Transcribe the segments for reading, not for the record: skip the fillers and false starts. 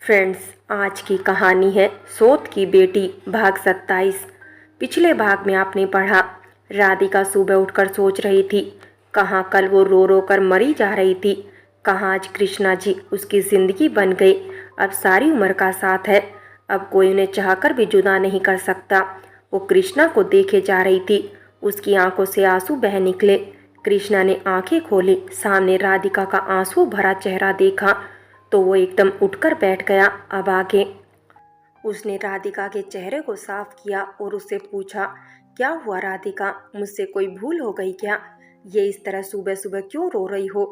Friends, आज की कहानी है सोत की बेटी भाग 27। पिछले भाग में आपने पढ़ा, राधिका सुबह उठकर सोच रही थी कहाँ कल वो रो रो कर मरी जा रही थी, कहाँ आज कृष्णा जी उसकी ज़िंदगी बन गई। अब सारी उम्र का साथ है, अब कोई उन्हें चाहकर भी जुदा नहीं कर सकता। वो कृष्णा को देखे जा रही थी, उसकी आंखों से आंसू बह निकले। कृष्णा ने आंखें खोली, सामने राधिका का आंसू भरा चेहरा देखा तो वो एकदम उठकर बैठ गया। अब आगे उसने राधिका के चेहरे को साफ किया और उससे पूछा, क्या हुआ राधिका, मुझसे कोई भूल हो गई क्या? ये इस तरह सुबह सुबह क्यों रो रही हो?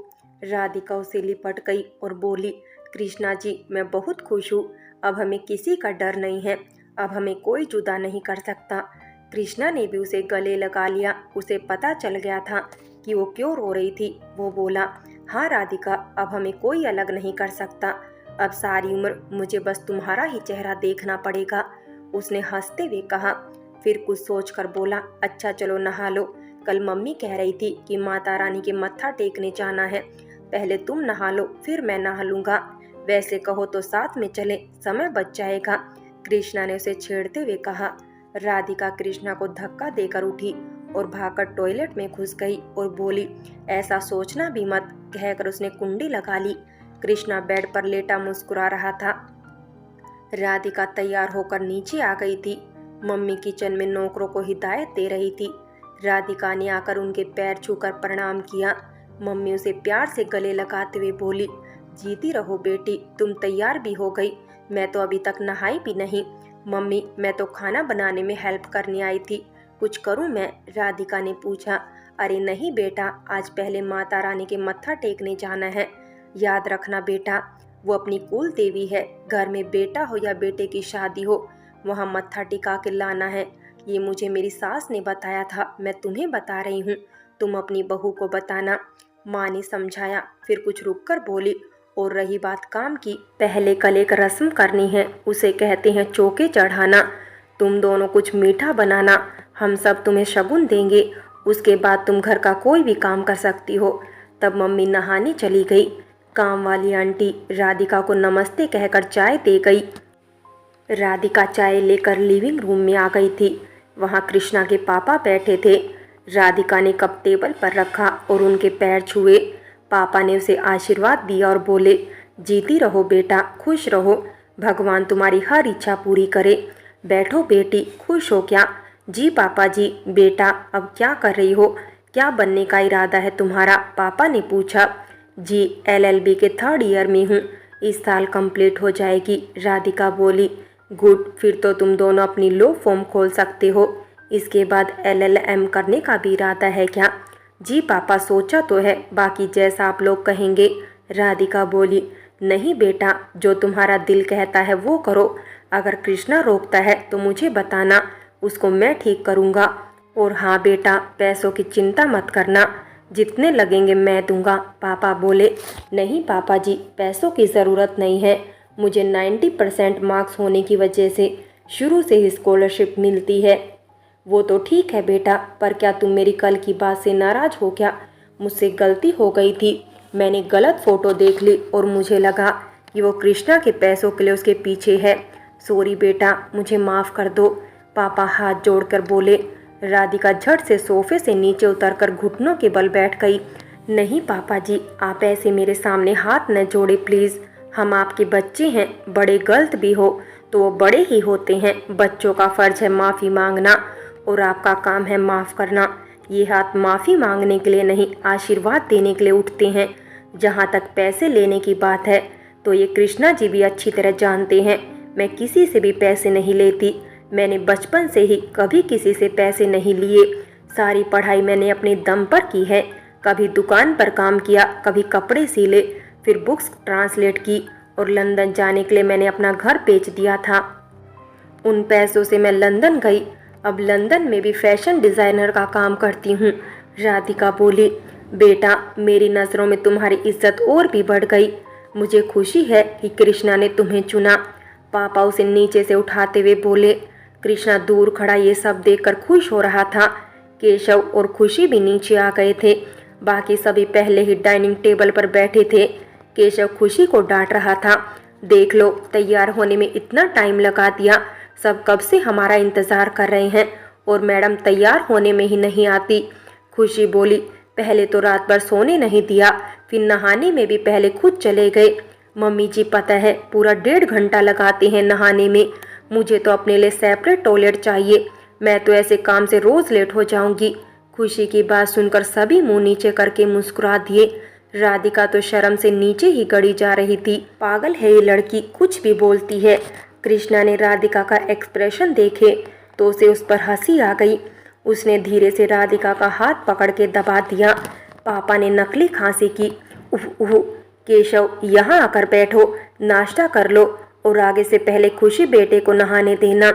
राधिका उसे लिपट गई और बोली, कृष्णा जी मैं बहुत खुश हूँ, अब हमें किसी का डर नहीं है, अब हमें कोई जुदा नहीं कर सकता। कृष्णा ने भी उसे गले लगा लिया, उसे पता चल गया था कि वो क्यों रो रही थी। वो बोला, हाँ राधिका, अब हमें कोई अलग नहीं कर सकता, अब सारी उम्र मुझे बस तुम्हारा ही चेहरा देखना पड़ेगा। उसने हंसते हुए कहा, फिर कुछ सोचकर बोला, अच्छा चलो नहा लो, कल मम्मी कह रही थी कि माता रानी के मत्था टेकने जाना है, पहले तुम नहा लो फिर मैं नहा लूंगा, वैसे कहो तो साथ में चले, समय बच जाएगा। कृष्णा ने उसे छेड़ते हुए कहा। राधिका कृष्णा को धक्का देकर उठी और भागकर टॉयलेट में घुस गई और बोली, ऐसा सोचना भी मत, कहकर उसने कुंडी लगा ली। कृष्णा बेड पर लेटा मुस्कुरा रहा था। राधिका तैयार होकर नीचे आ गई थी। मम्मी किचन में नौकरों को हिदायत दे रही थी। राधिका ने आकर उनके पैर छूकर प्रणाम किया। मम्मी उसे प्यार से गले लगाते हुए बोली, जीती रहो बेटी, तुम तैयार भी हो गई, मैं तो अभी तक नहाई भी नहीं। मम्मी मैं तो खाना बनाने में हेल्प करने आई थी, कुछ करूं मैं? राधिका ने पूछा। अरे नहीं बेटा, आज पहले माता रानी के मत्था टेकने जाना है, याद रखना बेटा, वो अपनी कुल देवी है, घर में बेटा हो या बेटे की शादी हो वहाँ मत्था टिका के लाना है। ये मुझे मेरी सास ने बताया था, मैं तुम्हें बता रही हूँ, तुम अपनी बहू को बताना। माँ ने समझाया, फिर कुछ रुककर बोली, और रही बात काम की, पहले कल एक रस्म करनी है, उसे कहते हैं चौके चढ़ाना। तुम दोनों कुछ मीठा बनाना, हम सब तुम्हें शगुन देंगे, उसके बाद तुम घर का कोई भी काम कर सकती हो। तब मम्मी नहाने चली गई। काम वाली आंटी राधिका को नमस्ते कहकर चाय दे गई। राधिका चाय लेकर लिविंग रूम में आ गई थी। वहाँ कृष्णा के पापा बैठे थे। राधिका ने कप टेबल पर रखा और उनके पैर छुए। पापा ने उसे आशीर्वाद दिया और बोले, जीती रहो बेटा, खुश रहो, भगवान तुम्हारी हर इच्छा पूरी करे। बैठो बेटी, खुश हो क्या? जी पापा जी। बेटा अब क्या कर रही हो, क्या बनने का इरादा है तुम्हारा? पापा ने पूछा। जी LLB के 3rd ईयर में हूँ, इस साल कंप्लीट हो जाएगी। राधिका बोली। गुड, फिर तो तुम दोनों अपनी लो फॉर्म खोल सकते हो। इसके बाद LLM करने का भी इरादा है क्या? जी पापा सोचा तो है, बाकी जैसा आप लोग कहेंगे। राधिका बोली। नहीं बेटा, जो तुम्हारा दिल कहता है वो करो, अगर कृष्णा रोकता है तो मुझे बताना, उसको मैं ठीक करूँगा। और हाँ बेटा, पैसों की चिंता मत करना, जितने लगेंगे मैं दूंगा। पापा बोले। नहीं पापा जी, पैसों की ज़रूरत नहीं है, मुझे 90% मार्क्स होने की वजह से शुरू से ही स्कॉलरशिप मिलती है। वो तो ठीक है बेटा, पर क्या तुम मेरी कल की बात से नाराज़ हो क्या? मुझसे गलती हो गई थी, मैंने गलत फ़ोटो देख ली और मुझे लगा कि वो कृष्णा के पैसों के लिए उसके पीछे है। सॉरी बेटा, मुझे माफ़ कर दो। पापा हाथ जोड़कर बोले। राधिका झट से सोफे से नीचे उतरकर घुटनों के बल बैठ गई। नहीं पापा जी, आप ऐसे मेरे सामने हाथ न जोड़े प्लीज़, हम आपके बच्चे हैं, बड़े गलत भी हो तो वो बड़े ही होते हैं, बच्चों का फ़र्ज है माफ़ी मांगना और आपका काम है माफ़ करना। ये हाथ माफ़ी मांगने के लिए नहीं, आशीर्वाद देने के लिए उठते हैं। जहाँ तक पैसे लेने की बात है तो ये कृष्णा जी भी अच्छी तरह जानते हैं, मैं किसी से भी पैसे नहीं लेती, मैंने बचपन से ही कभी किसी से पैसे नहीं लिए। सारी पढ़ाई मैंने अपने दम पर की है, कभी दुकान पर काम किया, कभी कपड़े सिले, फिर बुक्स ट्रांसलेट की और लंदन जाने के लिए मैंने अपना घर बेच दिया था। उन पैसों से मैं लंदन गई, अब लंदन में भी फैशन डिज़ाइनर का काम करती हूँ। राधिका बोली। बेटा, मेरी नज़रों में तुम्हारी इज्जत और भी बढ़ गई, मुझे खुशी है कि कृष्णा ने तुम्हें चुना। पापा उसे नीचे से उठाते हुए बोले। कृष्णा दूर खड़ा ये सब देखकर खुश हो रहा था। केशव और खुशी भी नीचे आ गए थे, बाकी सभी पहले ही डाइनिंग टेबल पर बैठे थे। केशव खुशी को डांट रहा था, देख लो, तैयार होने में इतना टाइम लगा दिया। सब कब से हमारा इंतज़ार कर रहे हैं और मैडम तैयार होने में ही नहीं आती। खुशी बोली, पहले तो रात भर सोने नहीं दिया, फिर नहाने में भी पहले खुद चले गए। मम्मी जी पता है पूरा 1.5 घंटा लगाते हैं नहाने में। मुझे तो अपने लिए सेपरेट टॉयलेट चाहिए। मैं तो ऐसे काम से रोज़ लेट हो जाऊंगी। खुशी की बात सुनकर सभी मुंह नीचे करके मुस्कुरा दिए। राधिका तो शर्म से नीचे ही गड़ी जा रही थी। पागल है ये लड़की, कुछ भी बोलती है। कृष्णा ने राधिका का एक्सप्रेशन देखे तो उसे उस पर हंसी आ गई। उसने धीरे से राधिका का हाथ पकड़ के दबा दिया। पापा ने नकली खांसी की। उह उह, केशव यहाँ आकर बैठो, नाश्ता कर लो और आगे से पहले खुशी बेटे को नहाने देना।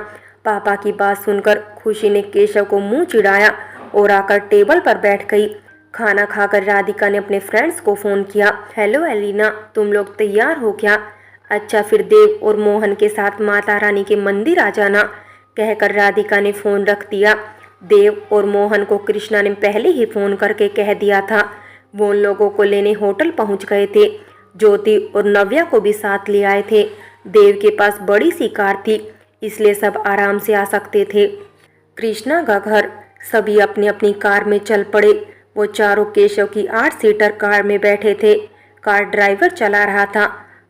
पापा की बात सुनकर खुशी ने केशव को मुंह चिढ़ाया और आकर टेबल पर बैठ गई। खाना खाकर राधिका ने अपने फ्रेंड्स को फ़ोन किया। हेलो एलिना, तुम लोग तैयार हो क्या? अच्छा, फिर देव और मोहन के साथ माता रानी के मंदिर आ जाना, कहकर राधिका ने फ़ोन रख दिया। देव और मोहन को कृष्णा ने पहले ही फ़ोन करके कह दिया था। वो उन लोगों को लेने होटल पहुंच गए थे। ज्योति और नव्या को भी साथ ले आए थे। देव के पास बड़ी सी कार थी, इसलिए सब आराम से आ सकते थे। कृष्णा का घर, सभी अपनी अपनी कार में चल पड़े। वो चारों केशव की 8 सीटर कार में बैठे थे। कार ड्राइवर चला रहा था।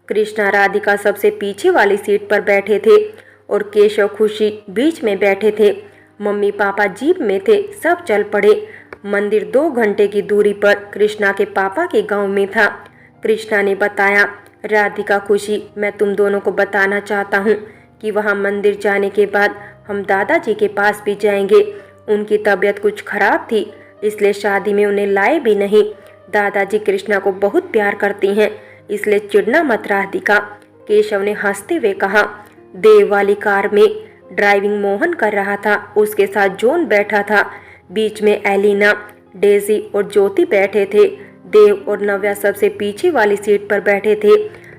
कृष्णा राधिका सबसे पीछे वाली सीट पर बैठे थे और केशव खुशी बीच में बैठे थे। मम्मी पापा जीप में थे। सब चल पड़े। मंदिर 2 घंटे की दूरी पर कृष्णा के पापा के गांव में था। कृष्णा ने बताया, राधिका खुशी, मैं तुम दोनों को बताना चाहता हूँ कि वहाँ मंदिर जाने के बाद हम दादाजी के पास भी जाएंगे। उनकी तबीयत कुछ खराब थी, इसलिए शादी में उन्हें लाए भी नहीं। दादाजी कृष्णा को बहुत प्यार करती हैं, इसलिए चिढ़ना मत राधिका, केशव ने हंसते हुए कहा। देव वाली कार में ड्राइविंग मोहन कर रहा था। उसके साथ जॉन बैठा था। बीच में एलिना, डेजी और ज्योति बैठे थे। देव और नव्या सबसे पीछे वाली सीट पर बैठे थे।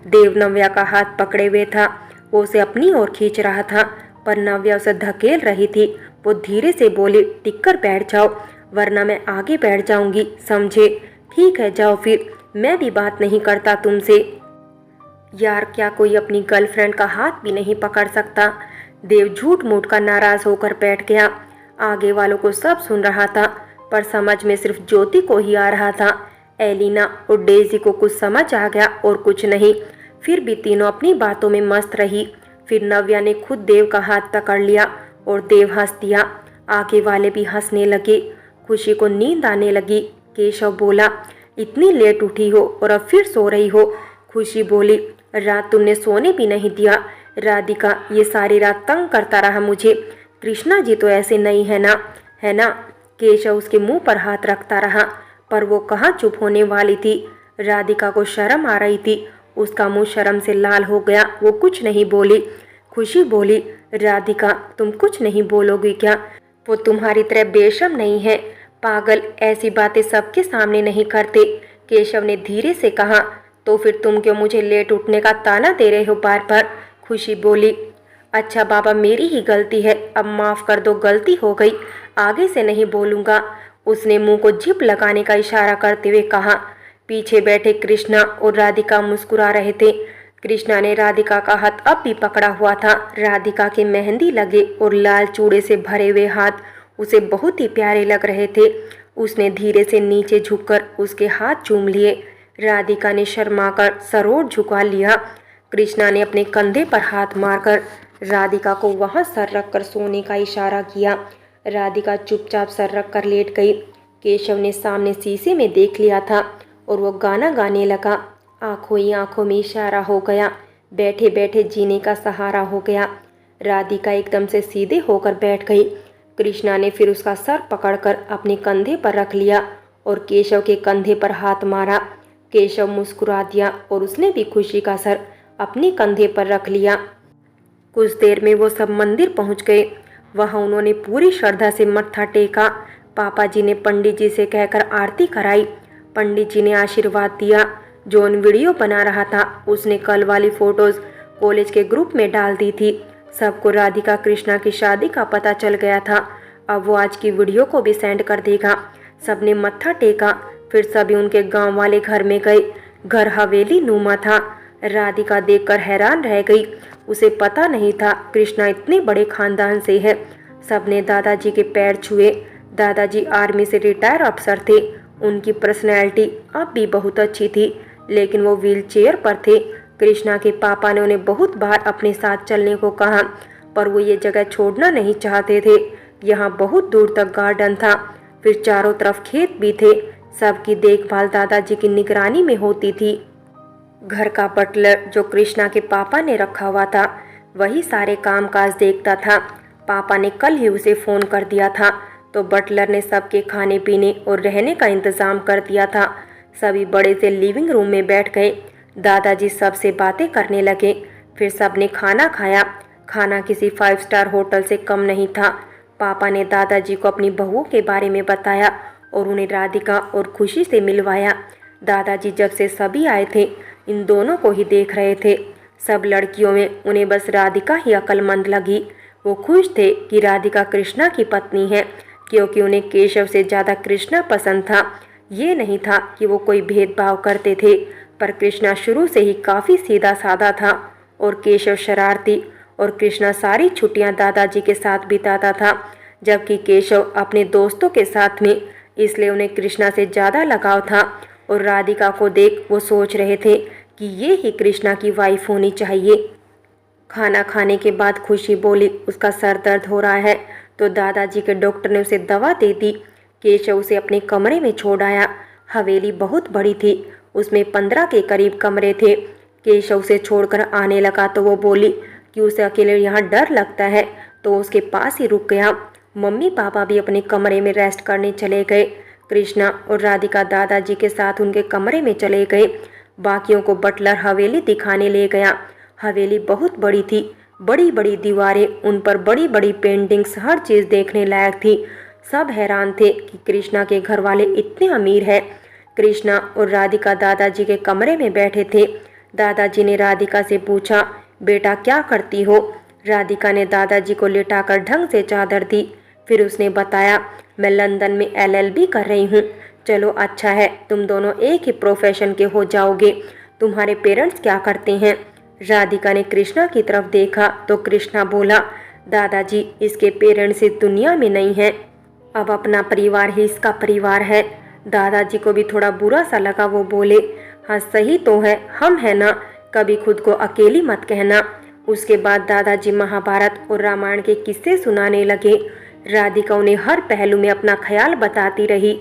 देव नव्या का हाथ पकड़े हुए था। वो उसे अपनी ओर खींच रहा था, पर नव्या उसे धकेल रही थी। वो धीरे से बोली, टिककर बैठ जाओ, वरना मैं आगे बैठ जाऊंगी, समझे? ठीक है, जाओ फिर, मैं भी बात नहीं करता तुमसे। यार, क्या कोई अपनी गर्लफ्रेंड का हाथ भी नहीं पकड़ सकता? देव झूठ मूठ का नाराज होकर बैठ गया। आगे वालों को सब सुन रहा था, पर समझ में सिर्फ ज्योति को ही आ रहा था। एलिना और डेजी को कुछ समझ आ गया और कुछ नहीं। फिर भी तीनों अपनी बातों में मस्त रही। फिर नव्या ने खुद देव का हाथ पकड़ लिया और देव हंस दिया। आगे वाले भी हंसने लगे। खुशी को नींद आने लगी। केशव बोला, इतनी लेट उठी हो और अब फिर सो रही हो? खुशी बोली, रात तुमने सोने भी नहीं दिया। राधिका ये सारी रात तंग करता रहा मुझे। कृष्णा जी तो ऐसे नहीं है ना, है ना? केशव उसके मुंह पर हाथ रखता रहा, पर वो कहाँ चुप होने वाली थी। राधिका को शर्म आ रही थी। उसका मुंह शर्म से लाल हो गया। वो कुछ नहीं बोली। खुशी बोली, राधिका तुम कुछ नहीं बोलोगी क्या? वो तुम्हारी तरह बेशर्म नहीं है। पागल, ऐसी बातें सबके सामने नहीं करते। केशव ने धीरे से कहा। तो फिर तुम क्यों मुझे लेट उठने का ताना दे रहे हो बार बार? खुशी बोली, अच्छा बाबा, मेरी ही गलती है, अब माफ़ कर दो, गलती हो गई, आगे से नहीं बोलूँगा। उसने मुंह को जिप लगाने का इशारा करते हुए कहा। पीछे बैठे कृष्णा और राधिका मुस्कुरा रहे थे। कृष्णा ने राधिका का हाथ अब भी पकड़ा हुआ था। राधिका के मेहंदी लगे और लाल चूड़े से भरे हुए हाथ उसे बहुत ही प्यारे लग रहे थे। उसने धीरे से नीचे झुककर उसके हाथ चूम लिए। राधिका ने शर्माकर सरोड़ झुका लिया। कृष्णा ने अपने कंधे पर हाथ मारकर राधिका को वहां सर रखकर सोने का इशारा किया। राधिका चुपचाप सर रखकर लेट गई। केशव ने सामने शीशे में देख लिया था और वो गाना गाने लगा। आंखों ही आंखों में इशारा हो गया, बैठे बैठे जीने का सहारा हो गया। राधिका एकदम से सीधे होकर बैठ गई। कृष्णा ने फिर उसका सर पकड़कर अपने कंधे पर रख लिया और केशव के कंधे पर हाथ मारा। केशव मुस्कुरा दिया और उसने भी खुशी का सर अपने कंधे पर रख लिया। कुछ देर में वो सब मंदिर पहुंच गए। वहां उन्होंने पूरी श्रद्धा से मत्था टेका। पापा जी ने पंडित जी से कहकर आरती कराई। पंडित जी ने आशीर्वाद दिया। जॉन वीडियो बना रहा था, उसने कल वाली फोटोज कॉलेज के ग्रुप में डाल दी थी। सबको राधिका कृष्णा की शादी का पता चल गया था। अब वो आज की वीडियो को भी सेंड कर देगा। सबने मत्था टेका। फिर सभी उनके गांव वाले घर में गए। घर हवेली नुमा था। राधिका देखकर हैरान रह गई। उसे पता नहीं था कृष्णा इतने बड़े खानदान से है। सबने दादाजी के पैर छुए। दादाजी आर्मी से रिटायर अफसर थे। उनकी पर्सनैलिटी अब भी बहुत अच्छी थी, लेकिन वो व्हीलचेयर पर थे। कृष्णा के पापा ने उन्हें बहुत बार अपने साथ चलने को कहा, पर वो ये जगह छोड़ना नहीं चाहते थे। यहाँ बहुत दूर तक गार्डन था, फिर चारों तरफ खेत भी थे। सबकी देखभाल दादाजी की निगरानी में होती थी। घर का बटलर जो कृष्णा के पापा ने रखा हुआ था, वही सारे कामकाज देखता था। पापा ने कल ही उसे फ़ोन कर दिया था, तो बटलर ने सबके खाने पीने और रहने का इंतज़ाम कर दिया था। सभी बड़े से लिविंग रूम में बैठ गए। दादाजी सबसे बातें करने लगे। फिर सबने खाना खाया। खाना किसी 5 स्टार होटल से कम नहीं था। पापा ने दादाजी को अपनी बहू के बारे में बताया और उन्हें राधिका और खुशी से मिलवाया। दादाजी जब से सभी आए थे, इन दोनों को ही देख रहे थे। सब लड़कियों में उन्हें बस राधिका ही अक्लमंद लगी। वो खुश थे कि राधिका कृष्णा की पत्नी है, क्योंकि उन्हें केशव से ज़्यादा कृष्णा पसंद था। ये नहीं था कि वो कोई भेदभाव करते थे, पर कृष्णा शुरू से ही काफ़ी सीधा साधा था और केशव शरारती। और कृष्णा सारी छुट्टियां दादाजी के साथ बिताता था, जबकि केशव अपने दोस्तों के साथ में। इसलिए उन्हें कृष्णा से ज़्यादा लगाव था। और राधिका को देख वो सोच रहे थे कि ये ही कृष्णा की वाइफ होनी चाहिए। खाना खाने के बाद खुशी बोली उसका सर दर्द हो रहा है, तो दादाजी के डॉक्टर ने उसे दवा दे दी। केशव उसे अपने कमरे में छोड़ आया। हवेली बहुत बड़ी थी, उसमें 15 के करीब कमरे थे। केशव उसे छोड़कर आने लगा तो वो बोली कि उसे अकेले यहाँ डर लगता है, तो उसके पास ही रुक गया। मम्मी पापा भी अपने कमरे में रेस्ट करने चले गए। कृष्णा और राधिका दादाजी के साथ उनके कमरे में चले गए। बाकियों को बटलर हवेली दिखाने ले गया। हवेली बहुत बड़ी थी, बड़ी बड़ी दीवारें, उन पर बड़ी बड़ी पेंटिंग्स, हर चीज़ देखने लायक थी। सब हैरान थे कि कृष्णा के घर वाले इतने अमीर हैं। कृष्णा और राधिका दादाजी के कमरे में बैठे थे। दादाजी ने राधिका से पूछा, बेटा क्या करती हो? राधिका ने दादाजी को लिटाकर ढंग से चादर दी। फिर उसने बताया, मैं लंदन में LLB कर रही हूँ। चलो अच्छा है, तुम दोनों एक ही प्रोफेशन के हो जाओगे। तुम्हारे पेरेंट्स क्या करते हैं? राधिका ने कृष्णा की तरफ देखा तो कृष्णा बोला, दादाजी इसके पेरेंट्स इस दुनिया में नहीं हैं, अब अपना परिवार ही इसका परिवार है। दादाजी को भी थोड़ा बुरा सा लगा। वो बोले, हाँ सही तो है, हम है ना, कभी खुद को अकेली मत कहना। उसके बाद दादाजी महाभारत और रामायण के किस्से सुनाने लगे। राधिका उन्हें हर पहलू में अपना ख्याल बताती रही।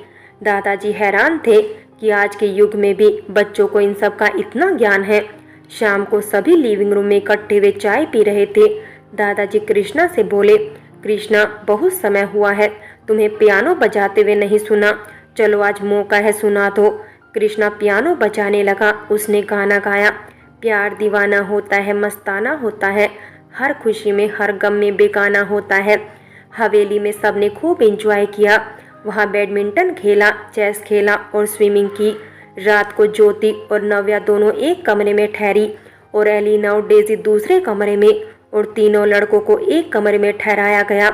दादाजी हैरान थे कि आज के युग में भी बच्चों को इन सब का इतना ज्ञान है। शाम को सभी लिविंग रूम में इकट्ठे हुए चाय पी रहे थे। दादाजी कृष्णा से बोले, कृष्णा बहुत समय हुआ है तुम्हें पियानो बजाते हुए नहीं सुना, चलो आज मौका है सुना दो। कृष्णा पियानो बजाने लगा। उसने गाना गाया, प्यार दीवाना होता है, मस्ताना होता है, हर खुशी में हर गम में बेगाना होता है। हवेली में सबने खूब एंजॉय किया। वहाँ बैडमिंटन खेला, चेस खेला और स्विमिंग की। रात को ज्योति और नव्या दोनों एक कमरे में ठहरी और एलिना और डेजी दूसरे कमरे में, और तीनों लड़कों को एक कमरे में ठहराया गया।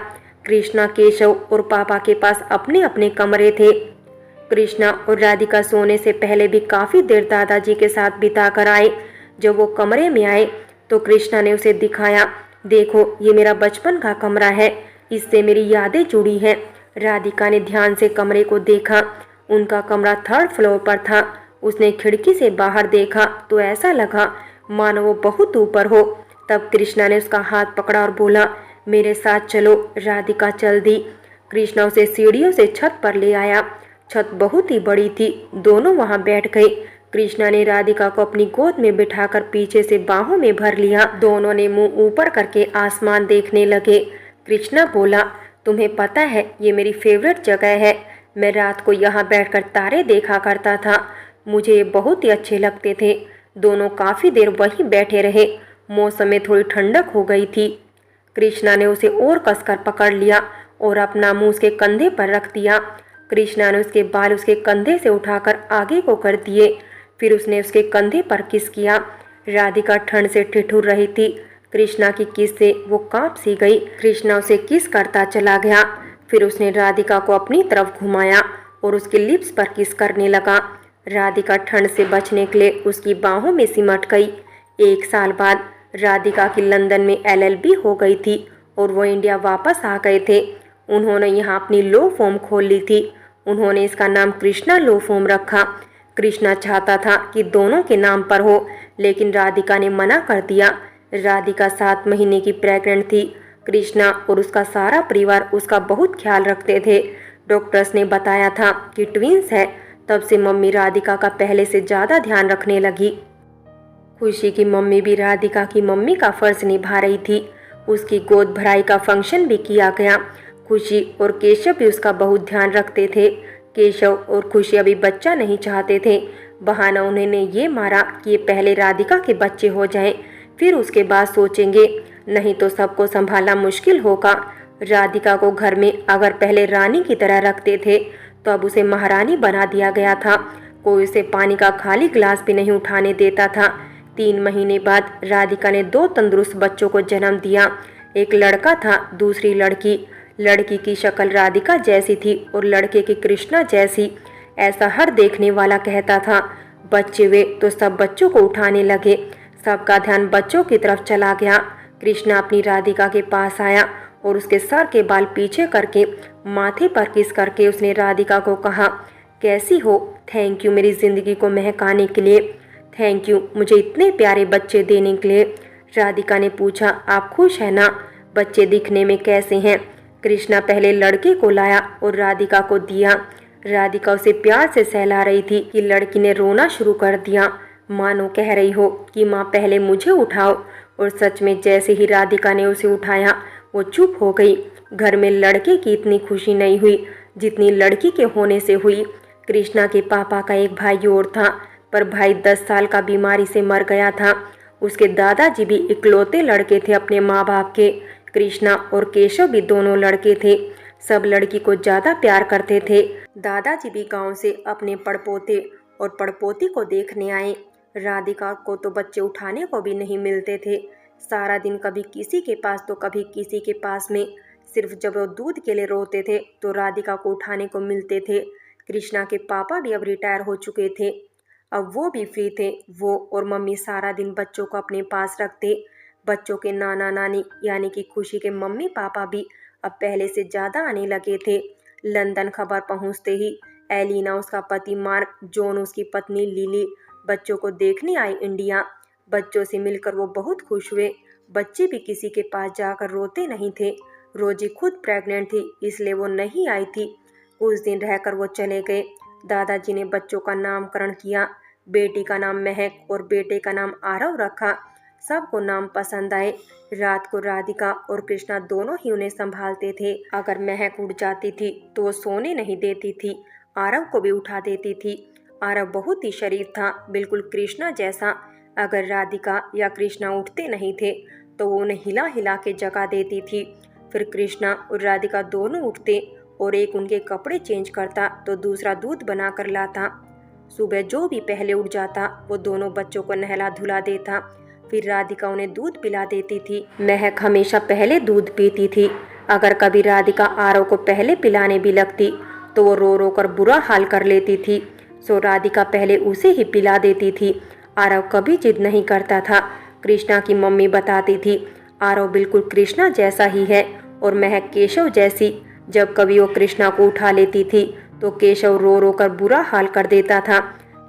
कृष्णा, केशव और पापा के पास अपने अपने कमरे थे। कृष्णा और राधिका सोने से पहले भी काफ़ी देर दादाजी के साथ बिता कर आए। जब वो कमरे में आए तो कृष्णा ने उसे दिखाया, देखो ये मेरा बचपन का कमरा है, इससे मेरी यादें जुड़ी हैं। राधिका ने ध्यान से कमरे को देखा। उनका कमरा 3rd फ्लोर पर था। उसने खिड़की से बाहर देखा तो ऐसा लगा मानो वो बहुत ऊपर हो। तब कृष्णा ने उसका हाथ पकड़ा और बोला, मेरे साथ चलो। राधिका चल दी। कृष्णा उसे सीढ़ियों से छत पर ले आया। छत बहुत ही बड़ी थी। दोनों वहां बैठ गए। कृष्णा ने राधिका को अपनी गोद में बिठाकर पीछे से बाहों में भर लिया। दोनों ने मुंह ऊपर करके आसमान देखने लगे। कृष्णा बोला, तुम्हें पता है ये मेरी फेवरेट जगह है, मैं रात को यहाँ बैठकर तारे देखा करता था, मुझे ये बहुत ही अच्छे लगते थे। दोनों काफ़ी देर वहीं बैठे रहे। मौसम में थोड़ी ठंडक हो गई थी। कृष्णा ने उसे और कसकर पकड़ लिया और अपना मुंह उसके कंधे पर रख दिया। कृष्णा ने उसके बाल उसके कंधे से उठाकर आगे को कर दिए। फिर उसने उसके कंधे पर किस किया। राधिका ठंड से ठिठुर रही थी। कृष्णा की किस से वो कांप सी गई। कृष्णा उसे किस करता चला गया। फिर उसने राधिका को अपनी तरफ घुमाया और उसके लिप्स पर किस करने लगा। राधिका ठंड से बचने के लिए उसकी बाहों में सिमट गई। 1 साल बाद राधिका की लंदन में LLB हो गई थी और वो इंडिया वापस आ गए थे। उन्होंने यहाँ अपनी लॉ फर्म खोल ली थी। उन्होंने इसका नाम कृष्णा लॉ फर्म रखा। कृष्णा चाहता था कि दोनों के नाम पर हो, लेकिन राधिका ने मना कर दिया। राधिका 7 महीने की प्रेग्नेंट थी। कृष्णा और उसका सारा परिवार उसका बहुत ख्याल रखते थे। डॉक्टर्स ने बताया था कि ट्विंस है। तब से मम्मी राधिका का पहले से ज़्यादा ध्यान रखने लगी। खुशी की मम्मी भी राधिका की मम्मी का फर्ज निभा रही थी। उसकी गोद भराई का फंक्शन भी किया गया। खुशी और केशव भी उसका बहुत ध्यान रखते थे। केशव और खुशी अभी बच्चा नहीं चाहते थे। बहाना उन्होंने ये मारा कि ये पहले राधिका के बच्चे हो जाएं, फिर उसके बाद सोचेंगे, नहीं तो सबको संभालना मुश्किल होगा। राधिका को घर में अगर पहले रानी की तरह रखते थे तो अब उसे महारानी बना दिया गया था। कोई उसे पानी का खाली गिलास भी नहीं उठाने देता था। 3 महीने बाद राधिका ने 2 तंदुरुस्त बच्चों को जन्म दिया। एक लड़का था, दूसरी लड़की। लड़की की शक्ल राधिका जैसी थी और लड़के की कृष्णा जैसी। ऐसा हर देखने वाला कहता था। बच्चे हुए तो सब बच्चों को उठाने लगे। सबका ध्यान बच्चों की तरफ चला गया। कृष्णा अपनी राधिका के पास आया और उसके सर के बाल पीछे करके माथे पर किस करके उसने राधिका को कहा, कैसी हो? थैंक यू मेरी ज़िंदगी को महकाने के लिए। थैंक यू मुझे इतने प्यारे बच्चे देने के लिए। राधिका ने पूछा, आप खुश हैं ना? बच्चे दिखने में कैसे हैं? कृष्णा पहले लड़के को लाया और राधिका को दिया। राधिका उसे प्यार से सहला रही थी कि लड़की ने रोना शुरू कर दिया, मानो कह रही हो कि माँ पहले मुझे उठाओ। और सच में जैसे ही राधिका ने उसे उठाया वो चुप हो गई। घर में लड़के की इतनी खुशी नहीं हुई जितनी लड़की के होने से हुई। कृष्णा के पापा का एक भाई और था, पर भाई 10 साल का बीमारी से मर गया था। उसके दादाजी भी इकलौते लड़के थे अपने माँ बाप के। कृष्णा और केशव भी दोनों लड़के थे। सब लड़की को ज़्यादा प्यार करते थे। दादाजी भी गांव से अपने पड़पोते और पड़पोती को देखने आए। राधिका को तो बच्चे उठाने को भी नहीं मिलते थे। सारा दिन कभी किसी के पास तो कभी किसी के पास में। सिर्फ जब वो दूध के लिए रोते थे तो राधिका को उठाने को मिलते थे। कृष्णा के पापा भी अब रिटायर हो चुके थे। अब वो भी फ्री थे। वो और मम्मी सारा दिन बच्चों को अपने पास रखते। बच्चों के नाना नानी यानी कि खुशी के मम्मी पापा भी अब पहले से ज़्यादा आने लगे थे। लंदन खबर पहुंचते ही एलिना, उसका पति मार्क, जॉन, उसकी पत्नी लिली बच्चों को देखने आई इंडिया। बच्चों से मिलकर वो बहुत खुश हुए। बच्चे भी किसी के पास जाकर रोते नहीं थे। रोजी खुद प्रेग्नेंट थी, इसलिए वो नहीं आई थी। कुछ दिन रहकर वो चले गए। दादाजी ने बच्चों का नामकरण किया। बेटी का नाम महक और बेटे का नाम आरव रखा। सबको नाम पसंद आए। रात को राधिका और कृष्णा दोनों ही उन्हें संभालते थे। अगर महक उठ जाती थी तो वो सोने नहीं देती थी। आरव को भी उठा देती थी। आरव बहुत ही शरीफ था, बिल्कुल कृष्णा जैसा। अगर राधिका या कृष्णा उठते नहीं थे तो वो उन्हें हिला हिला के जगा देती थी। फिर कृष्णा और राधिका दोनों उठते और एक उनके कपड़े चेंज करता तो दूसरा दूध बना कर लाता। सुबह जो भी पहले उठ जाता वो दोनों बच्चों को नहला धुला देता। फिर राधिका उन्हें दूध पिला देती थी। महक हमेशा पहले दूध पीती थी। अगर कभी राधिका आरव को पहले पिलाने भी लगती तो वो रो रो कर बुरा हाल कर लेती थी। सो राधिका पहले उसे ही पिला देती थी। आरव कभी जिद नहीं करता था। कृष्णा की मम्मी बताती थी, आरव बिल्कुल कृष्णा जैसा ही है और महक केशव जैसी। जब कभी वो कृष्णा को उठा लेती थी तो केशव रो रो कर बुरा हाल कर देता था।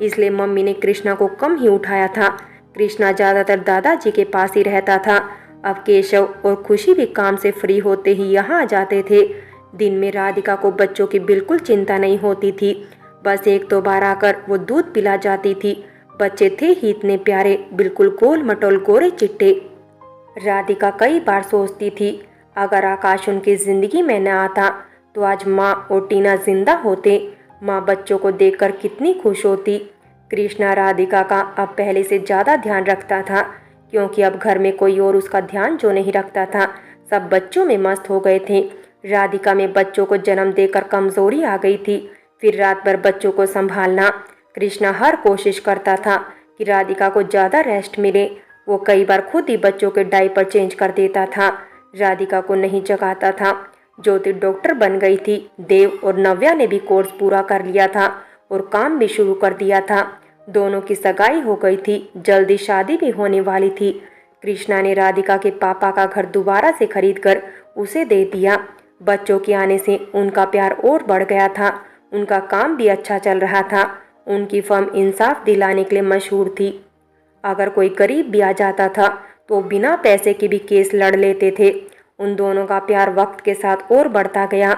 इसलिए मम्मी ने कृष्णा को कम ही उठाया था। कृष्णा ज़्यादातर दादाजी के पास ही रहता था। अब केशव और खुशी भी काम से फ्री होते ही यहाँ आ जाते थे। दिन में राधिका को बच्चों की बिल्कुल चिंता नहीं होती थी। बस 1-2 बार आकर वो दूध पिला जाती थी। बच्चे थे ही इतने प्यारे, बिल्कुल गोल मटोल गोरे चिट्टे। राधिका कई बार सोचती थी, अगर आकाश उनकी ज़िंदगी में न आता तो आज माँ और टीना जिंदा होते। माँ बच्चों को देखकर कितनी खुश होती। कृष्णा राधिका का अब पहले से ज़्यादा ध्यान रखता था, क्योंकि अब घर में कोई और उसका ध्यान जो नहीं रखता था। सब बच्चों में मस्त हो गए थे। राधिका में बच्चों को जन्म देकर कमज़ोरी आ गई थी। फिर रात भर बच्चों को संभालना। कृष्णा हर कोशिश करता था कि राधिका को ज़्यादा रेस्ट मिले। वो कई बार खुद ही बच्चों के डायपर चेंज कर देता था। राधिका को नहीं जगाता था। ज्योति डॉक्टर बन गई थी। देव और नव्या ने भी कोर्स पूरा कर लिया था और काम भी शुरू कर दिया था। दोनों की सगाई हो गई थी, जल्दी शादी भी होने वाली थी। कृष्णा ने राधिका के पापा का घर दोबारा से खरीदकर उसे दे दिया। बच्चों के आने से उनका प्यार और बढ़ गया था। उनका काम भी अच्छा चल रहा था। उनकी फर्म इंसाफ दिलाने के लिए मशहूर थी। अगर कोई गरीब भी आ जाता था तो बिना पैसे के भी केस लड़ लेते थे। उन दोनों का प्यार वक्त के साथ और बढ़ता गया।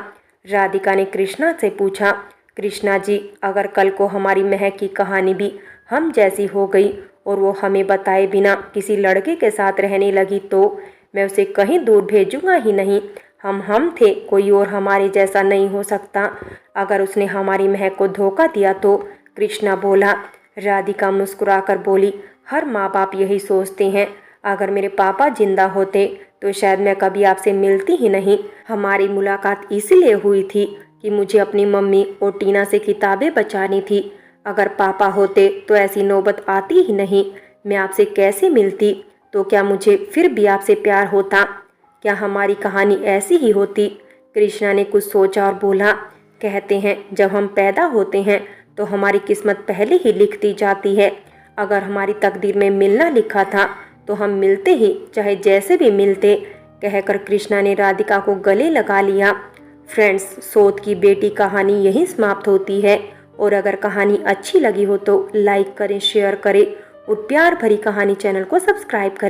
राधिका ने कृष्णा से पूछा, कृष्णा जी, अगर कल को हमारी महक की कहानी भी हम जैसी हो गई और वो हमें बताए बिना किसी लड़के के साथ रहने लगी तो मैं उसे कहीं दूर भेजूंगा ही नहीं। हम थे, कोई और हमारे जैसा नहीं हो सकता। अगर उसने हमारी महक को धोखा दिया तो? कृष्णा बोला। राधिका मुस्कुराकर बोली, हर माँ बाप यही सोचते हैं। अगर मेरे पापा जिंदा होते तो शायद मैं कभी आपसे मिलती ही नहीं। हमारी मुलाकात इसलिए हुई थी कि मुझे अपनी मम्मी और टीना से किताबें बचानी थी। अगर पापा होते तो ऐसी नौबत आती ही नहीं। मैं आपसे कैसे मिलती? तो क्या मुझे फिर भी आपसे प्यार होता? क्या हमारी कहानी ऐसी ही होती? कृष्णा ने कुछ सोचा और बोला, कहते हैं जब हम पैदा होते हैं तो हमारी किस्मत पहले ही लिखती जाती है। अगर हमारी तकदीर में मिलना लिखा था तो हम मिलते ही, चाहे जैसे भी मिलते। कहकर कृष्णा ने राधिका को गले लगा लिया। फ्रेंड्स, सोत की बेटी कहानी यहीं समाप्त होती है। और अगर कहानी अच्छी लगी हो तो लाइक करें, शेयर करें और प्यार भरी कहानी चैनल को सब्सक्राइब करें।